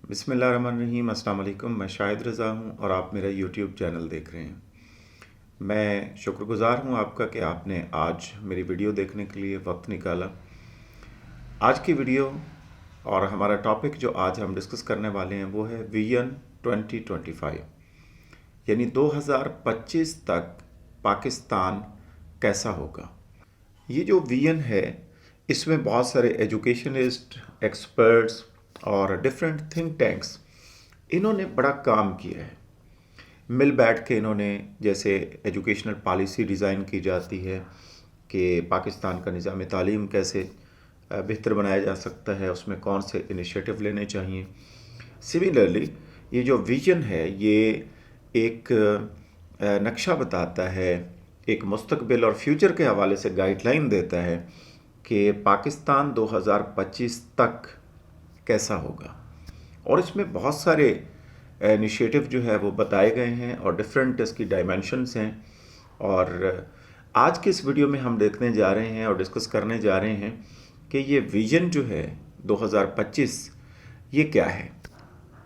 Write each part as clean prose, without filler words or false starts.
बिस्मिल्लाहिर्रहमानिर्रहीम। अस्सलाम वालेकुम। मैं शाहिद रज़ा हूँ और आप मेरा यूट्यूब चैनल देख रहे हैं। मैं शुक्रगुज़ार हूँ आपका कि आपने आज मेरी वीडियो देखने के लिए वक्त निकाला। आज की वीडियो और हमारा टॉपिक जो आज हम डिस्कस करने वाले हैं वो है विजन 2025, यानी 2025 तक पाकिस्तान कैसा होगा। ये जो विजन है इसमें बहुत सारे एजुकेशनिस्ट, एक्सपर्ट्स और डिफरेंट थिंक टैंक्स इन्होंने बड़ा काम किया है। मिल बैठ के इन्होंने, जैसे एजुकेशनल पॉलिसी डिज़ाइन की जाती है कि पाकिस्तान का निज़ाम तालीम कैसे बेहतर बनाया जा सकता है, उसमें कौन से इनिशिएटिव लेने चाहिए। सिमिलरली ये जो विजन है ये एक नक्शा बताता है, एक मुस्तकबिल और फ्यूचर के हवाले से गाइडलाइन देता है कि पाकिस्तान 2025 तक कैसा होगा। और इसमें बहुत सारे इनिशिएटिव जो है वो बताए गए हैं और डिफरेंट इसकी डायमेंशंस हैं। और आज के इस वीडियो में हम देखने जा रहे हैं और डिस्कस करने जा रहे हैं कि ये विजन जो है 2025 ये क्या है।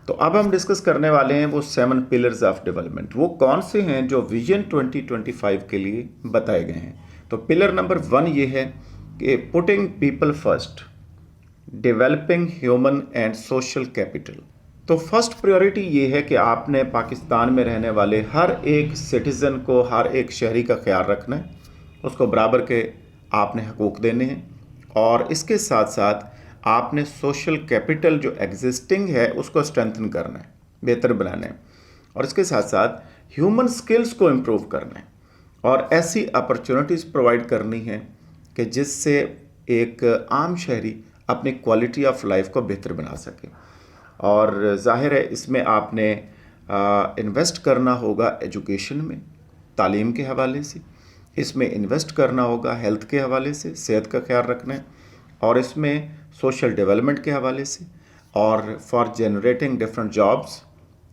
तो अब हम डिस्कस करने वाले हैं वो 7 पिलर्स ऑफ डेवलपमेंट। वो कौन से हैं जो विजन 2025 के लिए बताए गए हैं। तो पिलर नंबर 1 ये है कि putting people first, developing human and social capital. तो फर्स्ट प्रायोरिटी ये है कि आपने पाकिस्तान में रहने वाले हर एक सिटीज़न को, हर एक शहरी का ख्याल रखना है, उसको बराबर के आपने हकूक़ देने हैं। और इसके साथ साथ आपने सोशल कैपिटल जो एग्जिस्टिंग है उसको स्ट्रेंथन करना है, बेहतर बनाना है। और इसके साथ साथ ह्यूमन स्किल्स को इम्प्रूव करना है और ऐसी अपॉर्चुनिटीज़ प्रोवाइड करनी है कि जिससे एक आम शहरी अपनी क्वालिटी ऑफ लाइफ को बेहतर बना सके। और ज़ाहिर है इसमें आपने इन्वेस्ट करना होगा एजुकेशन में, तालीम के हवाले से, इसमें इन्वेस्ट करना होगा हेल्थ के हवाले से, सेहत का ख्याल रखना है, और इसमें सोशल डेवलपमेंट के हवाले से, और फॉर जनरेटिंग डिफरेंट जॉब्स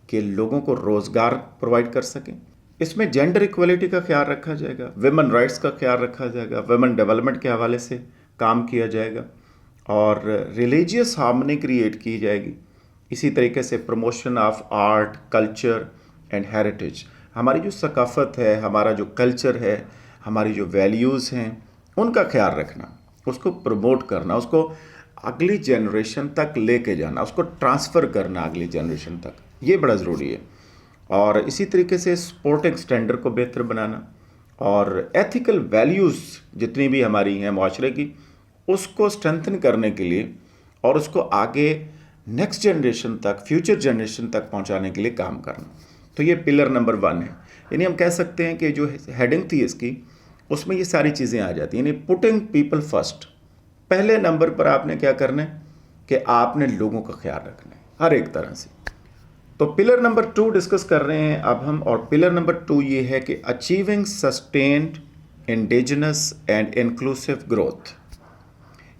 के लोगों को रोज़गार प्रोवाइड कर सकें। इसमें जेंडर इक्वलिटी का ख्याल रखा जाएगा, विमेन राइट्स का ख्याल रखा जाएगा, विमेन डेवलपमेंट के हवाले से काम किया जाएगा, और रिलीजियस हार्मनी क्रिएट की जाएगी। इसी तरीके से promotion of art, culture and heritage, हमारी जो सकाफ़त है, हमारा जो कल्चर है, हमारी जो वैल्यूज़ हैं उनका ख्याल रखना, उसको प्रमोट करना, उसको अगली जनरेशन तक लेके जाना, उसको ट्रांसफ़र करना अगली जनरेशन तक, ये बड़ा ज़रूरी है। और इसी तरीके से स्पोर्टिंग स्टैंडर्ड को बेहतर बनाना और एथिकल वैल्यूज़ जितनी भी हमारी हैं माशरे की, उसको स्ट्रेंथन करने के लिए और उसको आगे नेक्स्ट जनरेशन तक, फ्यूचर जनरेशन तक पहुंचाने के लिए काम करना। तो ये पिलर नंबर 1 है। यानी हम कह सकते हैं कि जो हेडिंग थी इसकी, उसमें ये सारी चीज़ें आ जाती हैं। यानी पुटिंग पीपल फर्स्ट, पहले नंबर पर आपने क्या करना है कि आपने लोगों का ख्याल रखना है हर एक तरह से। तो पिलर नंबर 2 डिस्कस कर रहे हैं अब हम, और पिलर नंबर 2 ये है कि achieving sustained indigenous and inclusive growth.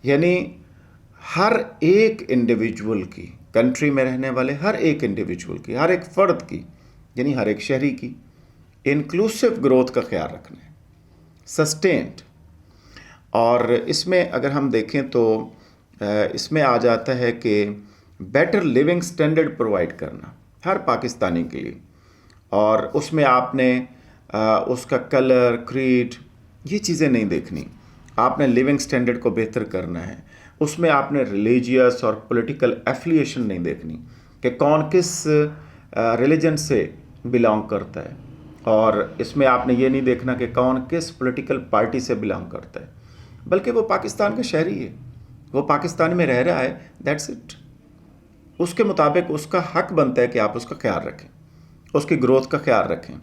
यानी हर एक इंडिविजुअल की, कंट्री में रहने वाले हर एक इंडिविजुअल की, हर एक फ़र्द की, यानी हर एक शहरी की इंक्लूसिव ग्रोथ का ख्याल रखना है, सस्टेन्ड। और इसमें अगर हम देखें तो इसमें आ जाता है कि बेटर लिविंग स्टैंडर्ड प्रोवाइड करना हर पाकिस्तानी के लिए। और उसमें आपने उसका कलर, क्रीड, ये चीज़ें नहीं देखनी, आपने लिविंग स्टैंडर्ड को बेहतर करना है। उसमें आपने रिलीजियस और पॉलिटिकल एफिलिएशन नहीं देखनी कि कौन किस रिलीजन से बिलोंग करता है, और इसमें आपने ये नहीं देखना कि कौन किस पॉलिटिकल पार्टी से बिलोंग करता है, बल्कि वो पाकिस्तान का शहरी है, वो पाकिस्तान में रह रहा है, दैट्स इट। उसके मुताबिक उसका हक बनता है कि आप उसका ख्याल रखें, उसकी ग्रोथ का ख्याल रखें,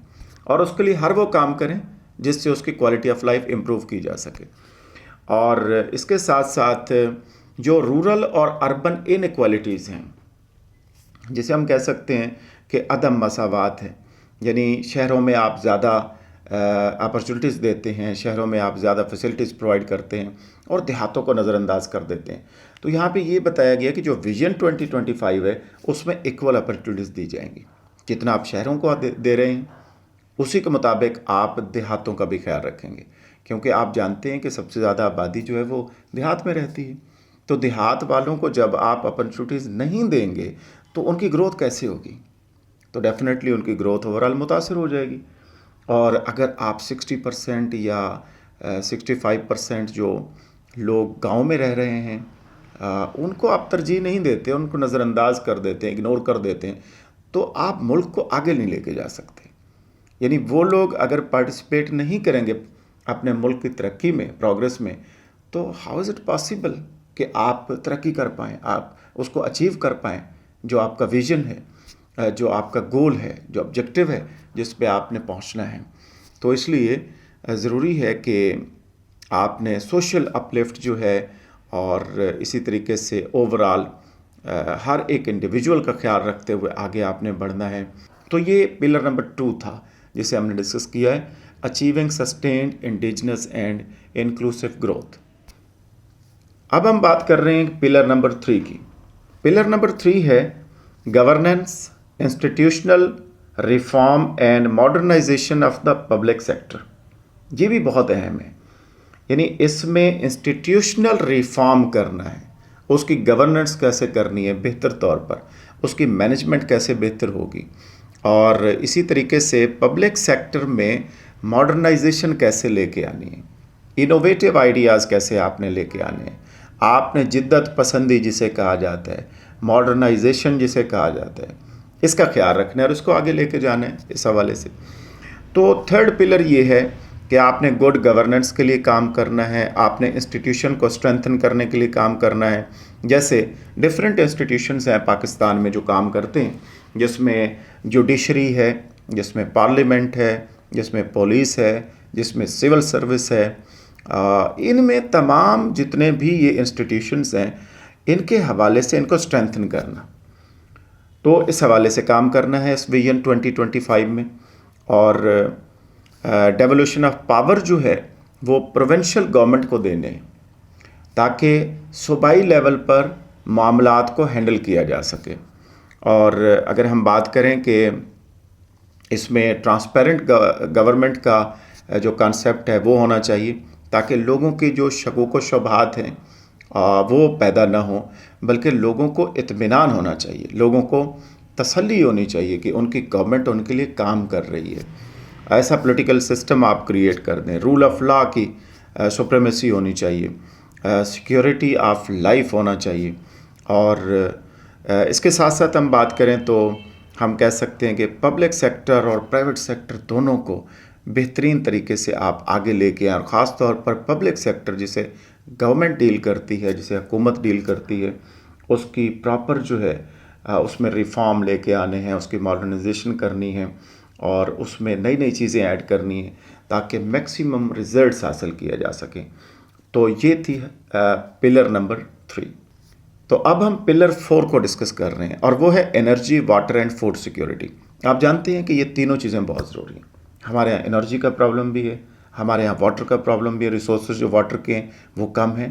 और उसके लिए हर वो काम करें जिससे उसकी क्वालिटी ऑफ लाइफ इम्प्रूव की जा सके। और इसके साथ साथ जो रूरल और अर्बन इनइक्वालिटीज़ हैं, जिसे हम कह सकते हैं कि अदम मसावात है, यानी शहरों में आप ज़्यादा अपॉर्चुनिटीज़ देते हैं, शहरों में आप ज़्यादा फैसिलिटीज़ प्रोवाइड करते हैं और देहातों को नज़रअंदाज कर देते हैं। तो यहाँ पे ये बताया गया कि जो विजन 2025 है उसमें इक्वल अपॉर्चुनिटीज़ दी जाएंगी। जितना आप शहरों को दे रहे हैं उसी के मुताबिक आप देहातों का भी ख्याल रखेंगे, क्योंकि आप जानते हैं कि सबसे ज़्यादा आबादी जो है वो देहात में रहती है। तो देहात वालों को जब आप अपॉर्चुनिटीज़ नहीं देंगे تو ان کی گروتھ کیسے ہوگی؟ تو ڈیفینیٹلی ان کی گروتھ اوورال متاثر ہو جائے گی. اور اگر آپ 60% یا 65% جو لوگ گاؤں میں رہ رہے ہیں ان کو آپ ترجیح نہیں دیتے، ان کو نظر انداز کر دیتے ہیں، اگنور کر دیتے ہیں، تو آپ ملک کو آگے نہیں لے کے جا سکتے. یعنی وہ لوگ اگر پارٹیسپیٹ نہیں کریں گے اپنے ملک کی ترقی میں، پروگرس میں، تو ہاؤ از اٹ پاسبل کہ آپ ترقی کر پائیں، آپ اس کو اچیو کر پائیں جو آپ کا ویژن ہے، جو آپ کا گول ہے، جو آبجیکٹیو ہے جس پہ آپ نے پہنچنا ہے. تو اس لیے ضروری ہے کہ آپ نے سوشل اپلفٹ جو ہے اور اسی طریقے سے اوورال ہر ایک انڈیویجول کا خیال رکھتے ہوئے آگے آپ نے بڑھنا ہے. تو یہ پلر نمبر 2 تھا جسے ہم نے ڈسکس کیا ہے، achieving sustained indigenous and inclusive growth. اب ہم بات کر رہے ہیں پلر نمبر 3 کی. پلر نمبر 3 ہے governance, institutional reform and modernisation of the public sector. یہ بھی بہت اہم ہے. یعنی اس میں انسٹیٹیوشنل ریفارم کرنا ہے، اس کی گورننس کیسے کرنی ہے بہتر طور پر، اس کی مینجمنٹ کیسے بہتر ہوگی، اور اسی طریقے سے پبلک سیکٹر میں ماڈرنائزیشن کیسے لے کے آنی ہے، انوویٹیو آئیڈیاز کیسے آپ نے لے کے آنے ہیں. آپ نے جدت پسندی جسے کہا جاتا ہے، ماڈرنائزیشن جسے کہا جاتا ہے، اس کا خیال رکھنا ہے اور اس کو آگے لے کے جانا ہے اس حوالے سے. تو تھرڈ پلر یہ ہے کہ آپ نے گڈ گورننس کے لیے کام کرنا ہے، آپ نے انسٹیٹیوشن کو اسٹرینتھن کرنے کے لیے کام کرنا ہے. جیسے ڈفرینٹ انسٹیٹیوشنز ہیں پاکستان میں جو کام کرتے ہیں، جس میں جوڈیشری ہے، جس میں پارلیمنٹ ہے، جس میں پولیس ہے، جس میں سول سروس ہے. ان میں تمام جتنے بھی یہ انسٹیٹیوشنز ہیں ان کے حوالے سے ان کو اسٹرینتھن کرنا. تو اس حوالے سے کام کرنا ہے اس ویژن 2025 میں. اور ڈیولوشن آف پاور جو ہے وہ پروونشل گورنمنٹ کو دینے ہیں تاکہ صوبائی لیول پر معاملات کو ہینڈل کیا جا سکے. اور اگر ہم بات کریں کہ اس میں ٹرانسپیرنٹ گورنمنٹ کا جو کانسیپٹ ہے وہ ہونا چاہیے تاکہ لوگوں کے جو شکوک و شبہات ہیں وہ پیدا نہ ہوں، بلکہ لوگوں کو اطمینان ہونا چاہیے، لوگوں کو تسلی ہونی چاہیے کہ ان کی گورنمنٹ ان کے لیے کام کر رہی ہے. ایسا پولیٹیکل سسٹم آپ کریٹ کر دیں، رول آف لا کی سپریمیسی ہونی چاہیے، سیکیورٹی آف لائف ہونا چاہیے. اور اس کے ساتھ ساتھ ہم بات کریں تو ہم کہہ سکتے ہیں کہ پبلک سیکٹر اور پرائیویٹ سیکٹر دونوں کو بہترین طریقے سے آپ آگے لے کے آئیں. اور خاص طور پر پبلک سیکٹر جسے گورنمنٹ ڈیل کرتی ہے، جسے حکومت ڈیل کرتی ہے، اس کی پراپر جو ہے اس میں ریفارم لے کے آنے ہیں، اس کی ماڈرنائزیشن کرنی ہے اور اس میں نئی نئی چیزیں ایڈ کرنی ہیں تاکہ میکسیمم ریزلٹس حاصل کیا جا سکیں. تو یہ تھی پلر نمبر 3. تو اب ہم پلر 4 کو ڈسکس کر رہے ہیں اور وہ ہے energy, water and food security. آپ جانتے ہیں کہ یہ تینوں چیزیں بہت ضروری ہیں. ہمارے یہاں انرجی کا پرابلم بھی ہے، ہمارے یہاں واٹر کا پرابلم بھی ہے، ریسورسز جو واٹر کے ہیں وہ کم ہیں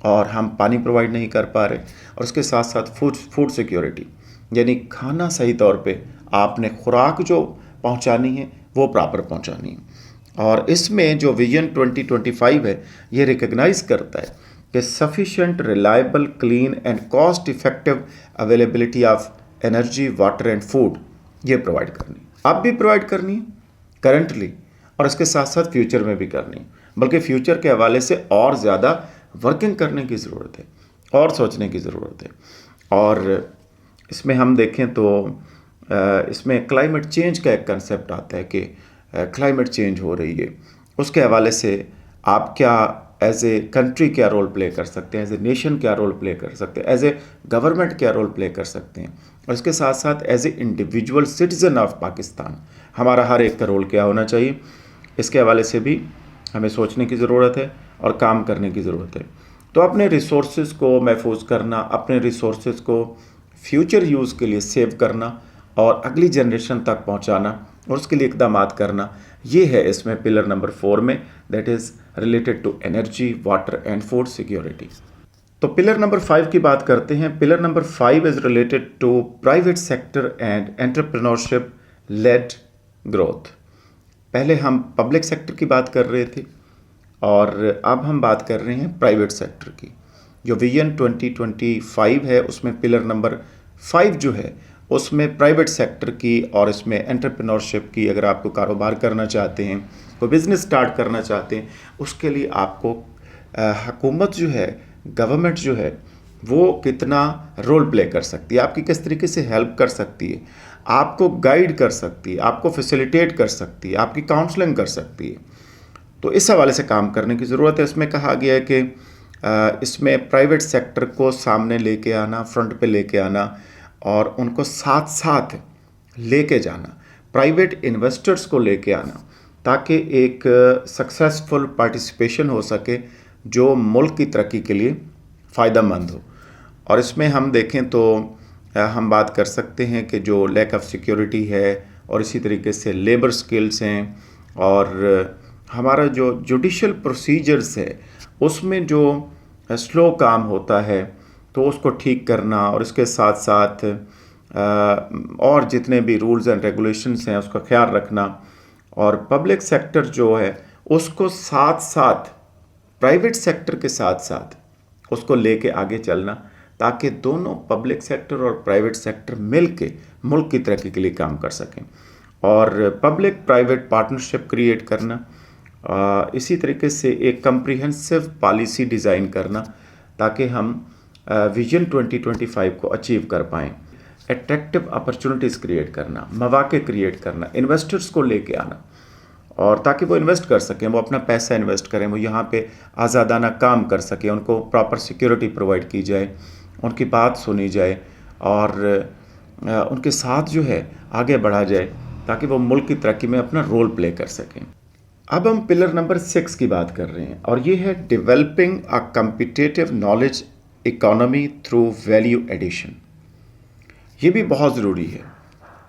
اور ہم پانی پرووائڈ نہیں کر پا رہے. اور اس کے ساتھ ساتھ فوڈ سیکیورٹی، یعنی کھانا صحیح طور پہ آپ نے خوراک جو پہنچانی ہے وہ پراپر پہنچانی ہے. اور اس میں جو ویژن 2025 ہے یہ ریکگنائز کرتا ہے کہ sufficient reliable clean and cost effective availability of energy, water and food یہ پرووائڈ کرنی ہے. اب بھی پرووائڈ کرنی ہے کرنٹلی، اور اس کے ساتھ ساتھ فیوچر میں بھی کرنی ہے، بلکہ فیوچر کے حوالے سے اور زیادہ ورکنگ کرنے کی ضرورت ہے اور سوچنے کی ضرورت ہے. اور اس میں ہم دیکھیں تو اس میں کلائمیٹ چینج کا ایک کنسیپٹ آتا ہے کہ کلائمیٹ چینج ہو رہی ہے. اس کے حوالے سے آپ کیا ایز اے کنٹری کیا رول پلے کر سکتے ہیں، ایز اے نیشن کیا رول پلے کر سکتے ہیں، ایز اے گورنمنٹ کیا رول پلے کر سکتے ہیں، اور اس کے ساتھ ساتھ as a individual citizen of Pakistan ہمارا ہر ایک کا رول کیا ہونا چاہیے. اس کے حوالے سے بھی ہمیں سوچنے کی ضرورت ہے اور کام کرنے کی ضرورت ہے. تو اپنے ریسورسز کو محفوظ کرنا، اپنے ریسورسز کو فیوچر یوز کے لیے سیو کرنا اور اگلی جنریشن تک پہنچانا اور اس کے لیے اقدامات کرنا، یہ ہے اس میں پلر نمبر 4 میں، that is related to energy, water and food security. تو پلر نمبر 5 کی بات کرتے ہیں. Pillar number 5 is related to private sector and entrepreneurship led growth. پہلے ہم پبلک سیکٹر کی بات کر رہے تھے اور اب ہم بات کر رہے ہیں پرائیویٹ سیکٹر کی. جو ویژن 2025 ہے اس میں پلر نمبر 5 जो है उसमें प्राइवेट सेक्टर की और इसमें एंटरप्रेन्योरशिप की, अगर आपको कारोबार करना चाहते हैं, कोई बिज़नेस स्टार्ट करना चाहते हैं, उसके लिए आपको हुकूमत जो है, गवर्नमेंट जो है, वो कितना रोल प्ले कर सकती है, आपकी किस तरीके से हेल्प कर सकती है, आपको गाइड कर सकती है, आपको फैसिलिटेट कर सकती है, आपकी काउंसलिंग कर सकती है। तो इस हवाले से काम करने की ज़रूरत है। इसमें कहा गया है कि इसमें प्राइवेट सेक्टर को सामने लेके आना, फ्रंट पे लेके आना और उनको साथ साथ लेके जाना, प्राइवेट इन्वेस्टर्स को लेके आना, ताकि एक सक्सेसफुल पार्टिसिपेशन हो सके जो मुल्क की तरक्की के लिए फ़ायदा मंद हो। और इसमें हम देखें तो हम बात कर सकते हैं कि जो लैक ऑफ सिक्योरिटी है और इसी तरीके से लेबर स्किल्स हैं और हमारा जो जुडिशल प्रोसीजर्स है उसमें जो स्लो काम होता है तो उसको ठीक करना और इसके साथ साथ और जितने भी रूल्स एंड रेगुलेशंस हैं उसका ख्याल रखना और पब्लिक सेक्टर जो है उसको साथ साथ प्राइवेट सेक्टर के साथ साथ उसको लेके आगे चलना, ताकि दोनों पब्लिक सेक्टर और प्राइवेट सेक्टर मिल के मुल्क की तरक्की के लिए काम कर सकें और पब्लिक प्राइवेट पार्टनरशिप क्रिएट करना, इसी तरीके से एक कम्प्रिहेंसिव पॉलिसी डिज़ाइन करना ताकि हम विजन 2025 को अचीव कर पाएँ। अट्रैक्टिव अपॉर्चुनिटीज़ क्रिएट करना, मौके क्रिएट करना, इन्वेस्टर्स को लेके आना और ताकि वो इन्वेस्ट कर सकें, वो अपना पैसा इन्वेस्ट करें, वो यहाँ पे आज़ादाना काम कर सकें, उनको प्रॉपर सिक्योरिटी प्रोवाइड की जाए, उनकी बात सुनी जाए और उनके साथ जो है आगे बढ़ा जाए ताकि वो मुल्क की तरक्की में अपना रोल प्ले कर सकें। अब हम पिलर नंबर 6 की बात कर रहे हैं और ये है developing a competitive knowledge economy through value addition. ये भी बहुत ज़रूरी है,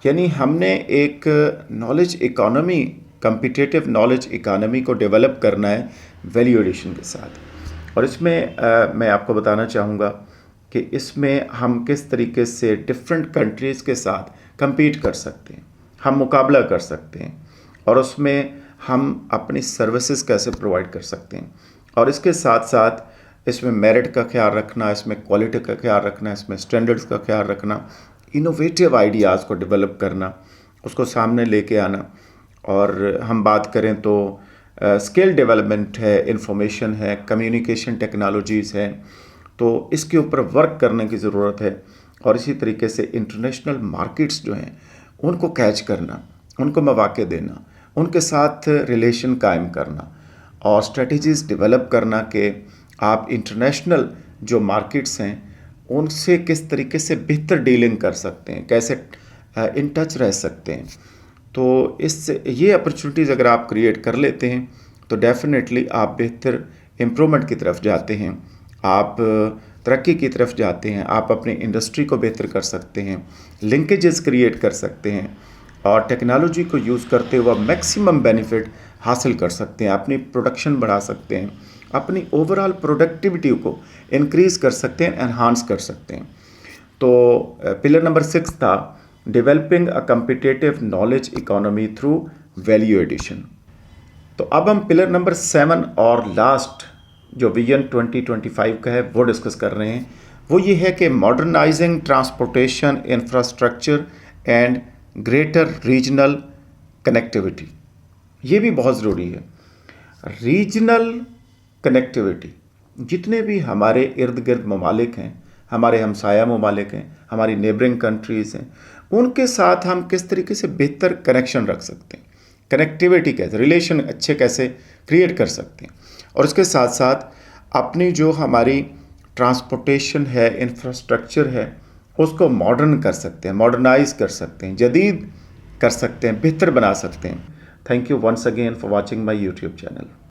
यानी हमने एक knowledge economy, competitive knowledge economy को डेवलप करना है वैल्यू एडिशन के साथ। और इसमें मैं आपको बताना चाहूँगा कि इसमें हम किस तरीके से डिफरेंट कंट्रीज़ के साथ compete कर सकते हैं, हम मुकाबला कर सकते हैं और उसमें हम अपनी सर्विसेज कैसे प्रोवाइड कर सकते हैं और इसके साथ साथ इसमें मेरिट का ख्याल रखना, इसमें क्वालिटी का ख्याल रखना, इसमें स्टैंडर्ड्स का ख्याल रखना, इनोवेटिव आइडियाज़ को डेवलप करना, उसको सामने लेके आना। और हम बात करें तो स्किल डेवलपमेंट है, इंफॉर्मेशन है, कम्युनिकेशन टेक्नोलॉजीज़ है, तो इसके ऊपर वर्क करने की ज़रूरत है। और इसी तरीके से इंटरनेशनल मार्केट्स जो हैं उनको कैच करना, उनको मौके देना, उनके साथ रिलेशन कायम करना और स्ट्रेटजीज़ डेवलप करना कि आप इंटरनेशनल जो मार्केट्स हैं उनसे किस तरीके से बेहतर डीलिंग कर सकते हैं, कैसे इन टच रह सकते हैं। तो इससे ये अपॉर्चुनिटीज़ अगर आप क्रिएट कर लेते हैं तो डेफिनेटली आप बेहतर इम्प्रूवमेंट की तरफ जाते हैं, आप तरक्की की तरफ जाते हैं, आप अपनी इंडस्ट्री को बेहतर कर सकते हैं, लिंकेजेस क्रिएट कर सकते हैं और टेक्नोलॉजी को यूज़ करते हुए मैक्सिमम बेनिफिट हासिल कर सकते हैं, अपनी प्रोडक्शन बढ़ा सकते हैं, अपनी ओवरऑल प्रोडक्टिविटी को इंक्रीज़ कर सकते हैं, एनहांस कर सकते हैं। तो पिलर नंबर 6 था developing a competitive knowledge economy through value addition. तो अब हम पिलर नंबर 7 और लास्ट जो विजन 2025 का है वो डिस्कस कर रहे हैं। वो ये है कि modernising transportation infrastructure and greater regional connectivity. ये भी बहुत ज़रूरी है। रीजनल कनेक्टिविटी, जितने भी हमारे इर्द गिर्द ममालिक हैं, हमारे हमसाया ममालिक हैं, हमारी नेबरिंग कंट्रीज़ हैं, उनके साथ हम किस तरीके से बेहतर कनेक्शन रख सकते हैं, कनेक्टिविटी कैसे, रिलेशन अच्छे कैसे क्रिएट कर सकते हैं और इसके साथ साथ अपनी जो हमारी ट्रांसपोर्टेशन है, इंफ्रास्ट्रक्चर है, उसको मॉडर्न कर सकते हैं, मॉडर्नाइज कर सकते हैं, जदीद कर सकते हैं, बेहतर बना सकते हैं। Thank you once again for watching my YouTube channel.